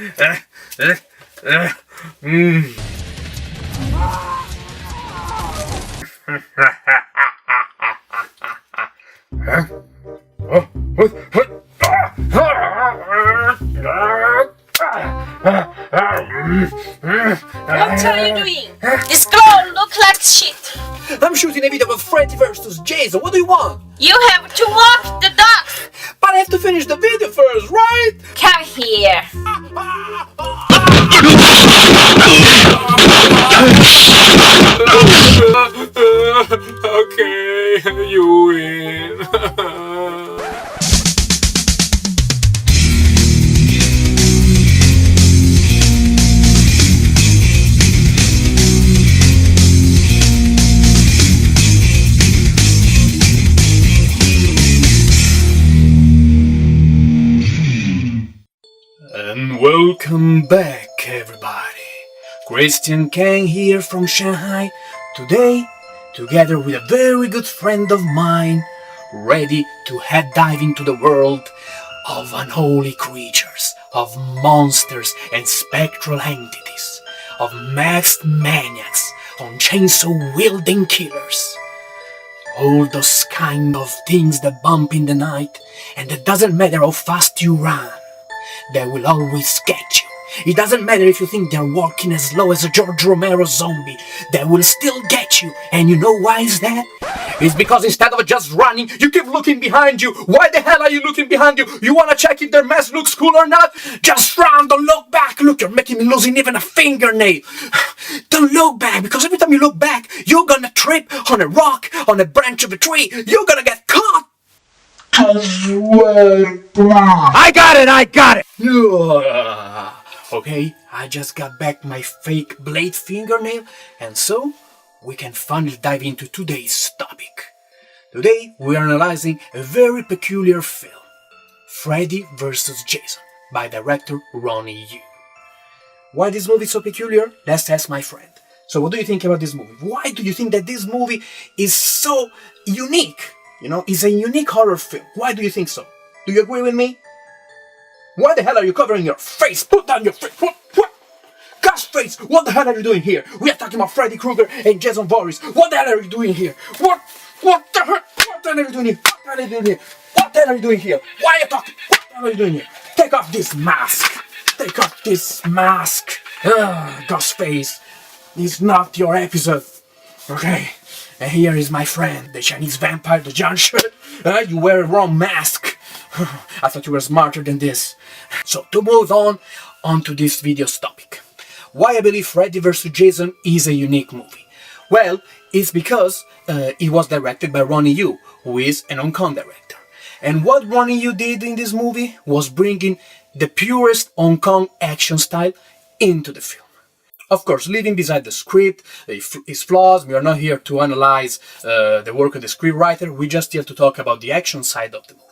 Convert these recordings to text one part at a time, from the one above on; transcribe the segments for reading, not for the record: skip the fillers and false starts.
What are you doing? This girl looks like shit. I'm shooting a video of Freddy vs Jason. What do you want? You have to walk the dog. But I have to finish the video first, right? Come here. Okay, you win. And welcome back, everybody. Christian Kang here from Shanghai. Today, together with a very good friend of mine, ready to head dive into the world of unholy creatures, of monsters and spectral entities, of masked maniacs, on chainsaw-wielding killers. All those kind of things that bump in the night, and it doesn't matter how fast you run. They will always get you. It doesn't matter if you think they're walking as slow as a George Romero zombie. They will still get you. And you know why is that? It's because instead of just running, you keep looking behind you. Why the hell are you looking behind you? You wanna check if their mask looks cool or not? Just run, don't look back. Look, you're making me losing even a fingernail. Don't look back, because every time you look back, you're gonna trip on a rock, on a branch of a tree. You're gonna get caught. I got it! Okay, I just got back my fake blade fingernail, and so we can finally dive into today's topic. Today we are analyzing a very peculiar film, Freddy vs Jason, by director Ronny Yu. Why this movie is so peculiar? Let's ask my friend. So what do you think about this movie? Why do you think that this movie is so unique? You know, it's a unique horror film. Why do you think so? Do you agree with me? Why the hell are you covering your face? Put down your face! What? Gosh face! What the hell are you doing here? We are talking about Freddy Krueger and Jason Voorhees. What the hell are you doing here? What the hell? What the hell are you doing here? What the hell are you doing here? What the hell are you doing here? Why are you talking? What the hell are you doing here? Take off this mask! Take off this mask! Gosh face! It's not your episode. Okay? And here is my friend, the Chinese vampire, the John shirt. You wear a wrong mask. I thought you were smarter than this. So to move on to this video's topic. Why I believe Freddy vs Jason is a unique movie? Well, it's because it was directed by Ronny Yu, who is an Hong Kong director. And what Ronny Yu did in this movie was bringing the purest Hong Kong action style into the film. Of course, leaving beside the script, its flaws, we are not here to analyze the work of the scriptwriter, we're just here to talk about the action side of the movie.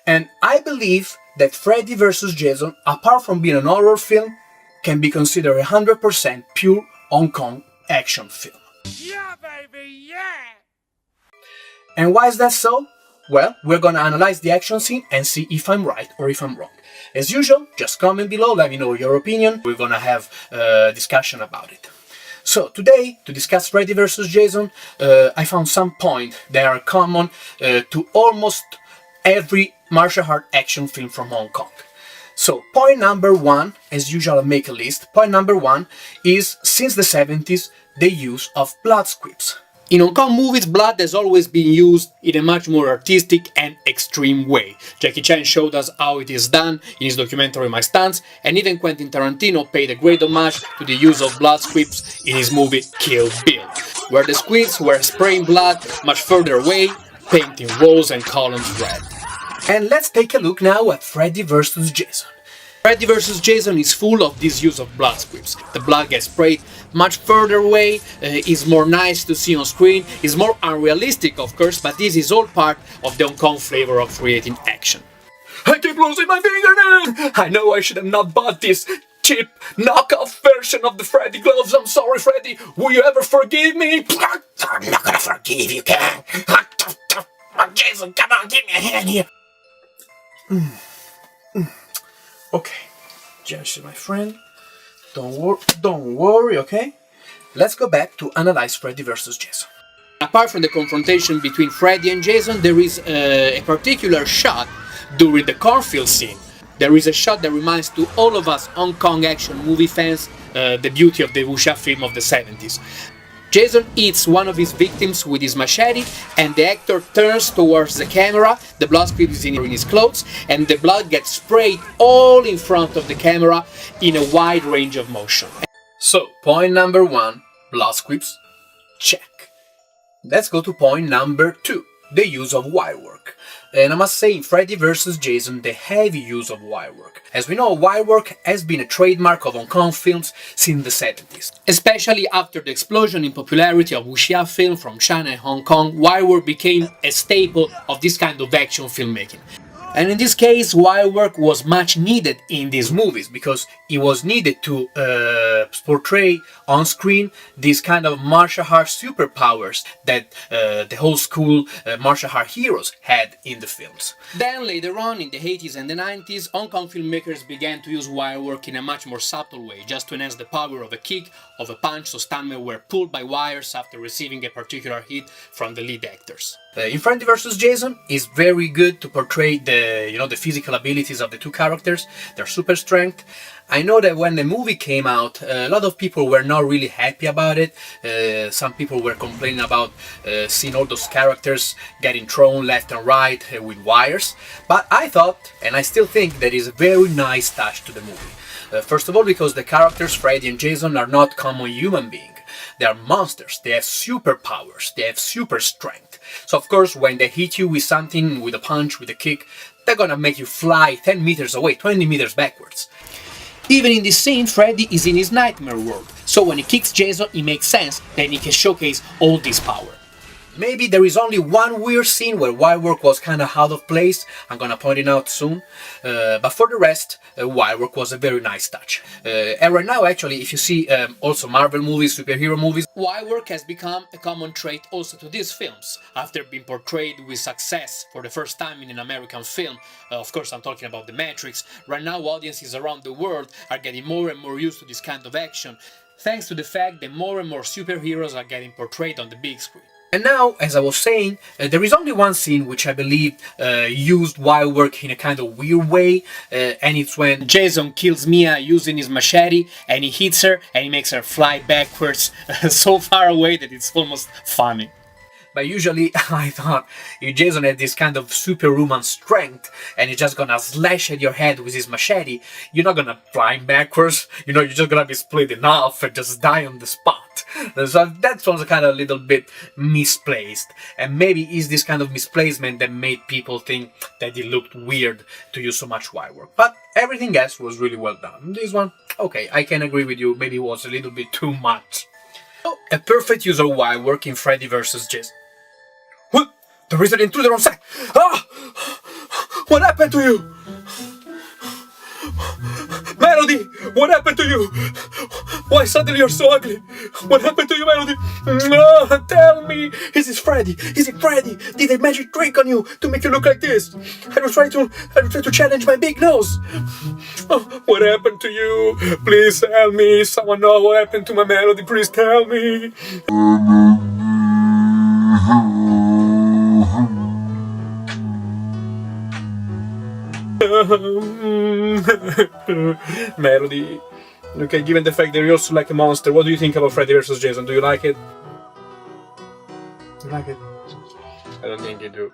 And I believe that Freddy vs Jason, apart from being an horror film, can be considered 100% pure Hong Kong action film. Yeah, baby, yeah! And why is that so? Well, we're gonna analyze the action scene and see if I'm right or if I'm wrong. As usual, just comment below, let me know your opinion. We're gonna have a discussion about it. So today, to discuss Freddy vs Jason, I found some points that are common to almost every martial art action film from Hong Kong. So point number one, as usual I make a list, point number one is, since the 70s, the use of blood scripts. In Hong Kong movies, blood has always been used in a much more artistic and extreme way. Jackie Chan showed us how it is done in his documentary My Stunts, and even Quentin Tarantino paid a great homage to the use of blood squibs in his movie Kill Bill, where the squibs were spraying blood much further away, painting walls and columns red. And let's take a look now at Freddy vs Jason. Freddy vs Jason is full of this use of blood squibs. The blood gets sprayed much further away, is more nice to see on screen, is more unrealistic of course, but this is all part of the Hong Kong flavor of creating action. I keep losing my fingernail! I know I should have not bought this cheap knockoff version of the Freddy gloves. I'm sorry, Freddy. Will you ever forgive me? I'm not gonna forgive you, Kang. Jason, come on, give me a hand here. Okay. Gently, my friend. Don't worry, okay? Let's go back to analyze Freddy vs. Jason. Apart from the confrontation between Freddy and Jason, there is a particular shot during the cornfield scene. There is a shot that reminds to all of us Hong Kong action movie fans the beauty of the wuxia film of the 70s. Jason hits one of his victims with his machete, and the actor turns towards the camera, the blood squibs in his clothes, and the blood gets sprayed all in front of the camera in a wide range of motion. So, point number 1, blood squibs, check. Let's go to point number 2, the use of wirework. And I must say, in Freddy vs. Jason, the heavy use of wirework. As we know, wirework has been a trademark of Hong Kong films since the 70s. Especially after the explosion in popularity of wuxia film from China and Hong Kong, wirework became a staple of this kind of action filmmaking. And in this case, wirework was much needed in these movies because it was needed to portray on screen these kind of martial arts superpowers that the whole school martial arts heroes had in the films. Then later on, in the 80s and the 90s, Hong Kong filmmakers began to use wirework in a much more subtle way, just to enhance the power of a kick, of a punch, so stuntmen were pulled by wires after receiving a particular hit from the lead actors. In Freddy vs. Jason, it's very good to portray the physical abilities of the two characters, their super strength. I know that when the movie came out, a lot of people were not really happy about it. Some people were complaining about seeing all those characters getting thrown left and right with wires. But I thought, and I still think, that is a very nice touch to the movie. First of all, because the characters Freddy and Jason are not common human beings. They are monsters, they have superpowers, they have super strength. So of course, when they hit you with something, with a punch, with a kick, they're gonna make you fly 10 meters away, 20 meters backwards. Even in this scene, Freddy is in his nightmare world, so when he kicks Jason, it makes sense that he can showcase all this power. Maybe there is only one weird scene where wirework was kinda out of place, I'm gonna point it out soon, but for the rest, wirework was a very nice touch. And right now, actually, if you see also Marvel movies, superhero movies, wirework has become a common trait also to these films. After being portrayed with success for the first time in an American film, of course I'm talking about The Matrix, right now audiences around the world are getting more and more used to this kind of action, thanks to the fact that more and more superheroes are getting portrayed on the big screen. And now, as I was saying, there is only one scene which I believe used wirework in a kind of weird way, and it's when Jason kills Mia using his machete, and he hits her, and he makes her fly backwards so far away that it's almost funny. But usually, I thought, if Jason had this kind of superwoman strength, and he's just gonna slash at your head with his machete, you're not gonna fly backwards, you're just gonna be split in half and just die on the spot. So that was kind of a little bit misplaced, and maybe it's this kind of misplacement that made people think that it looked weird to use so much wirework. But everything else was really well done. This one, okay, I can agree with you, maybe it was a little bit too much. Oh, a perfect use of wirework in Freddy vs. Jason. What? There is an intruder on set! Ah! What happened to you? Melody! What happened to you? Why suddenly you're so ugly? What happened to you, Melody? No, tell me! Is it Freddy? Is it Freddy? Did a magic trick on you to make you look like this? I was trying to challenge my big nose. Oh, what happened to you? Please tell me. Someone know what happened to my Melody. Please tell me. Melody. Okay, given the fact that you're also like a monster, what do you think about Freddy vs. Jason? Do you like it? You like it? I don't think you do.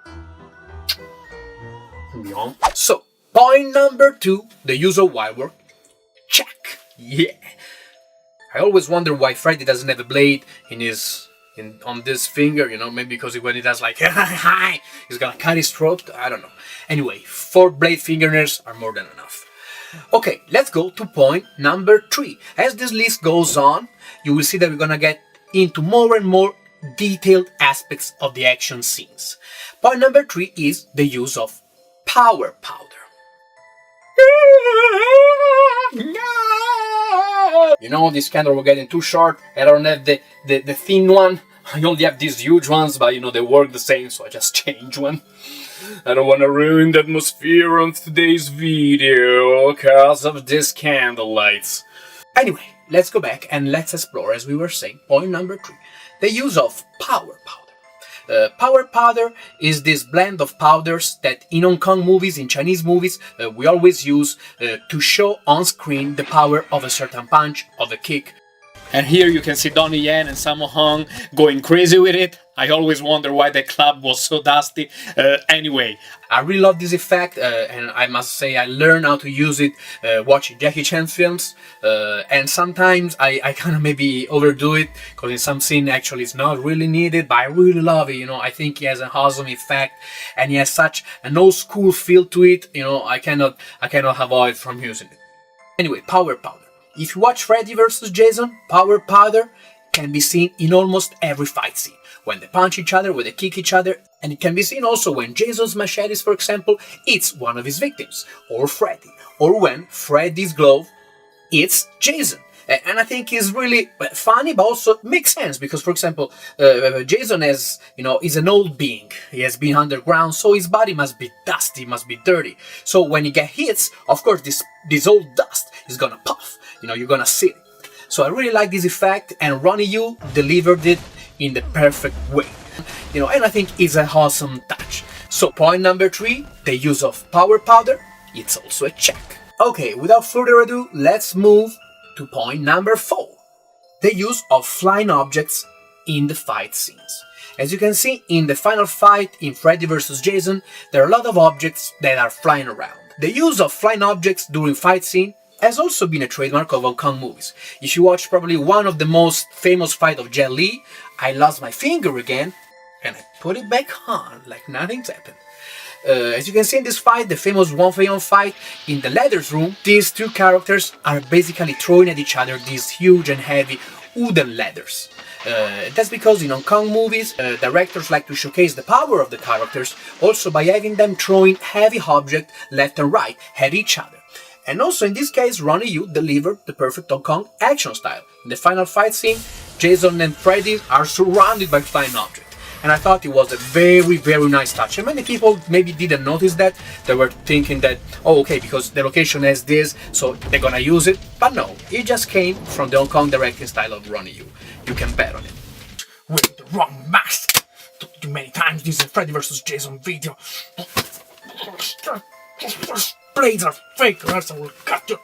Yeah. So, point number 2, the use of wirework. Check! Yeah! I always wonder why Freddy doesn't have a blade on this finger, maybe because when he does like he's gonna cut his throat, I don't know. Anyway, 4 blade fingernails are more than enough. Okay, let's go to point number 3. As this list goes on, you will see that we're gonna get into more and more detailed aspects of the action scenes. Point number 3 is the use of power powder. This candle were getting too short. I don't have the thin one. I only have these huge ones, but they work the same, so I just change one. I don't want to ruin the atmosphere on today's video because of these candle lights. Anyway, let's go back and let's explore, as we were saying, point number 3, the use of power powder. Power powder is this blend of powders that in Hong Kong movies, in Chinese movies, we always use to show on screen the power of a certain punch, of a kick. And here you can see Donnie Yen and Sammo Hung going crazy with it. I always wonder why the club was so dusty. Anyway, I really love this effect, and I must say I learned how to use it watching Jackie Chan films. And sometimes I kind of maybe overdo it, because in some scene actually it's not really needed, but I really love it. You know, I think he has an awesome effect, and he has such an old school feel to it. You know, I cannot avoid from using it. Anyway, power powder. If you watch Freddy vs Jason, power powder can be seen in almost every fight scene. When they punch each other, when they kick each other, and it can be seen also when Jason's machetes, for example, hits one of his victims, or Freddy, or when Freddy's glove hits Jason. And I think it's really funny, but also makes sense, because, for example, Jason is an old being. He has been underground, so his body must be dusty, must be dirty. So when he gets hits, of course, this old dust is gonna puff. You're gonna see it. So I really like this effect, and Ronny Yu delivered it in the perfect way. And I think it's an awesome touch. So point number 3, the use of power powder, it's also a check. Okay, without further ado, let's move to point number 4, the use of flying objects in the fight scenes. As you can see in the final fight in Freddy vs Jason, there are a lot of objects that are flying around. The use of flying objects during fight scene has also been a trademark of Hong Kong movies. If you watch probably one of the most famous fight of Jet Li, I lost my finger again, and I put it back on like nothing's happened. As you can see in this fight, the famous one-for-one fight in the letters room, these two characters are basically throwing at each other these huge and heavy wooden ladders. That's because in Hong Kong movies, directors like to showcase the power of the characters also by having them throwing heavy objects left and right at each other. And also in this case, Ronny Yu delivered the perfect Hong Kong action style. In the final fight scene, Jason and Freddy are surrounded by flying objects. And I thought it was a very, very nice touch. And many people maybe didn't notice that. They were thinking that, oh, okay, because the location has this, so they're gonna use it. But no, it just came from the Hong Kong directing style of Ronny Yu. You can bet on it. With the wrong mask. Told you many times this is a Freddy vs Jason video. Blades are fake, or else I will cut you.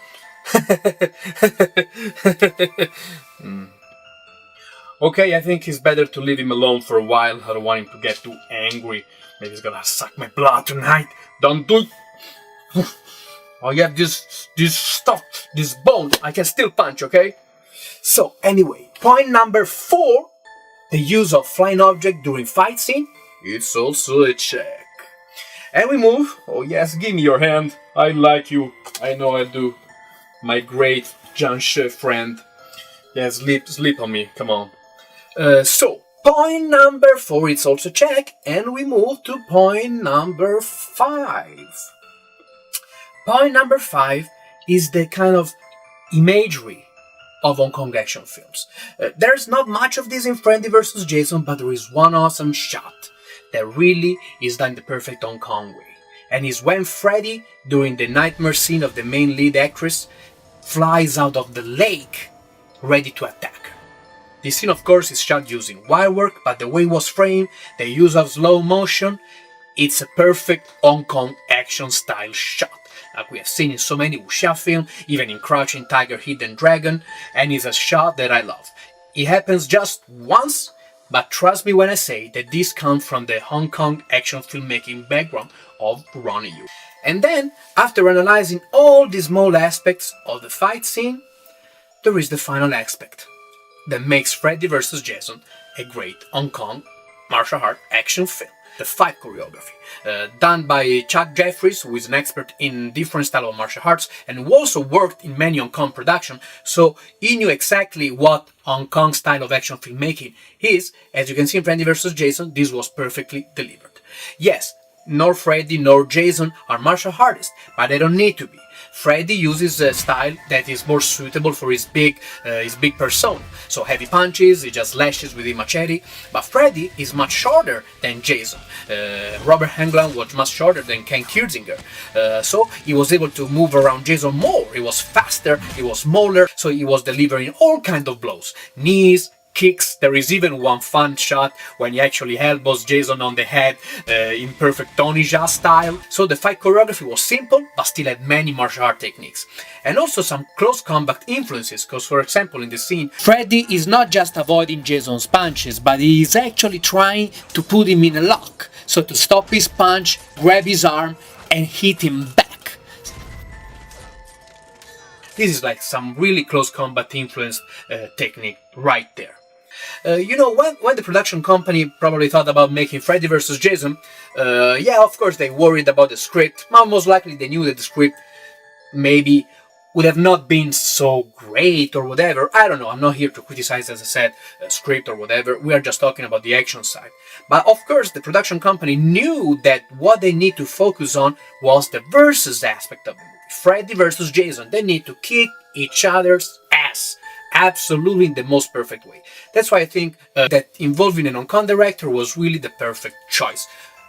Okay, I think it's better to leave him alone for a while. I don't want him to get too angry. Maybe he's gonna suck my blood tonight. Don't do it. I have this stuff, this bone. I can still punch, okay? So anyway, point number 4, the use of flying object during fight scene. It's also a check. And we move. Oh yes, give me your hand. I like you. I know I do. My great John Shea friend. Yeah, sleep on me. Come on. So, point number 4, it's also check, and we move to point number 5. Point number 5 is the kind of imagery of Hong Kong action films. There's not much of this in Freddy vs Jason, but there is one awesome shot that really is done the perfect Hong Kong way. And is when Freddy, during the nightmare scene of the main lead actress, flies out of the lake, ready to attack her. This scene, of course, is shot using wire work, but the way it was framed, the use of slow motion, it's a perfect Hong Kong action style shot, like we have seen in so many wuxia films, even in Crouching Tiger, Hidden Dragon, and it's a shot that I love. It happens just once, but trust me when I say that this comes from the Hong Kong action filmmaking background of Ronny Yu. And then, after analyzing all the small aspects of the fight scene, there is the final aspect that makes Freddy vs Jason a great Hong Kong martial art action film. The fight choreography, done by Chuck Jeffries, who is an expert in different styles of martial arts and who also worked in many Hong Kong productions, so he knew exactly what Hong Kong style of action filmmaking is. As you can see in Freddy vs Jason, this was perfectly delivered. Yes, nor Freddy nor Jason are martial artists, but they don't need to be. Freddy uses a style that is more suitable for his big persona. So heavy punches, he just lashes with a machete. But Freddy is much shorter than Jason. Robert Englund was much shorter than Kang Kirzinger. So he was able to move around Jason more. He was faster, he was smaller, so he was delivering all kinds of blows. Knees, kicks. There is even one fun shot when he actually elbows Jason on the head in perfect Tony Jaa style. So the fight choreography was simple, but still had many martial art techniques. And also some close combat influences, because for example in the scene, Freddy is not just avoiding Jason's punches, but he is actually trying to put him in a lock. So to stop his punch, grab his arm and hit him back. This is like some really close combat influenced technique right there. When the production company probably thought about making Freddy vs. Jason, yeah, of course they worried about the script. Most likely they knew that the script maybe would have not been so great or whatever. I don't know, I'm not here to criticize, as I said, a script or whatever. We are just talking about the action side. But of course the production company knew that what they need to focus on was the versus aspect of the movie. Freddy vs. Jason, they need to kick each other's ass. Absolutely in the most perfect way. That's why I think that involving an on-con director was really the perfect choice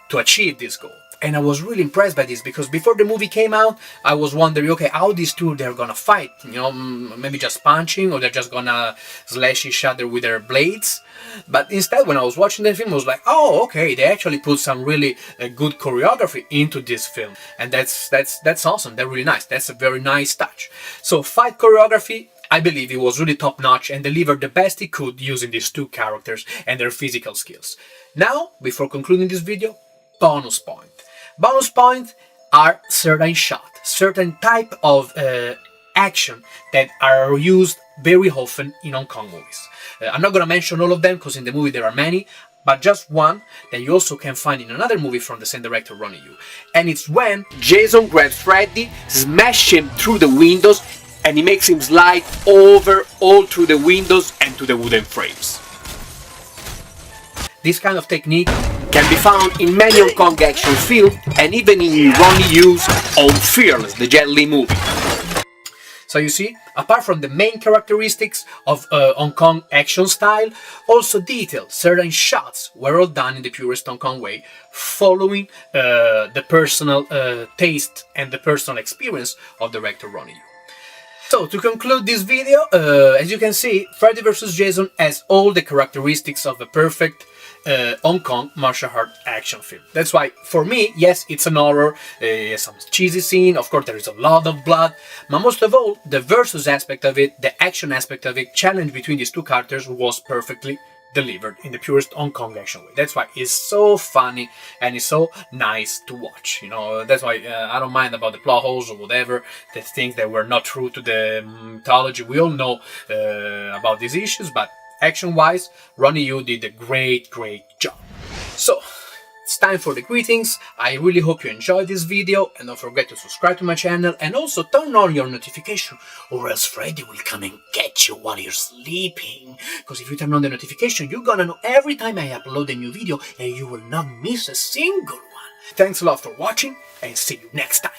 to achieve this goal. And I was really impressed by this, because before the movie came out, I was wondering, okay, how these two they're gonna fight? Maybe just punching, or they're just gonna slash each other with their blades. But instead, when I was watching the film, I was like, oh, okay, they actually put some really good choreography into this film, and that's awesome. They're really nice. That's a very nice touch. So fight choreography, I believe it was really top-notch and delivered the best it could using these two characters and their physical skills. Now, before concluding this video, bonus point. Bonus points are certain shots, certain type of action that are used very often in Hong Kong movies. I'm not going to mention all of them because in the movie there are many, but just one that you also can find in another movie from the same director, Ronny Yu. And it's when Jason grabs Freddy, smashes him through the windows, and he makes him slide over all through the windows and to the wooden frames. This kind of technique can be found in many Hong Kong action films and even in Ronny Yu's own Fearless, the Jet Li movie. So you see, apart from the main characteristics of Hong Kong action style, also detailed certain shots were all done in the purest Hong Kong way, following the personal taste and the personal experience of director Ronny Yu. So, to conclude this video, as you can see, Freddy vs. Jason has all the characteristics of a perfect Hong Kong martial art action film. That's why, for me, yes, it's an horror, some cheesy scene, of course there is a lot of blood, but most of all, the versus aspect of it, the action aspect of it, challenge between these two characters was perfectly delivered in the purest Hong Kong action way. That's why it's so funny and it's so nice to watch. That's why I don't mind about the plot holes or whatever, the things that were not true to the mythology. We all know about these issues, but action-wise, Ronny Yu did a great job. So, it's time for the greetings. I really hope you enjoyed this video, and don't forget to subscribe to my channel and also turn on your notification, or else Freddy will come and get you while you're sleeping. Because if you turn on the notification, you're gonna know every time I upload a new video and you will not miss a single one. Thanks a lot for watching, and see you next time.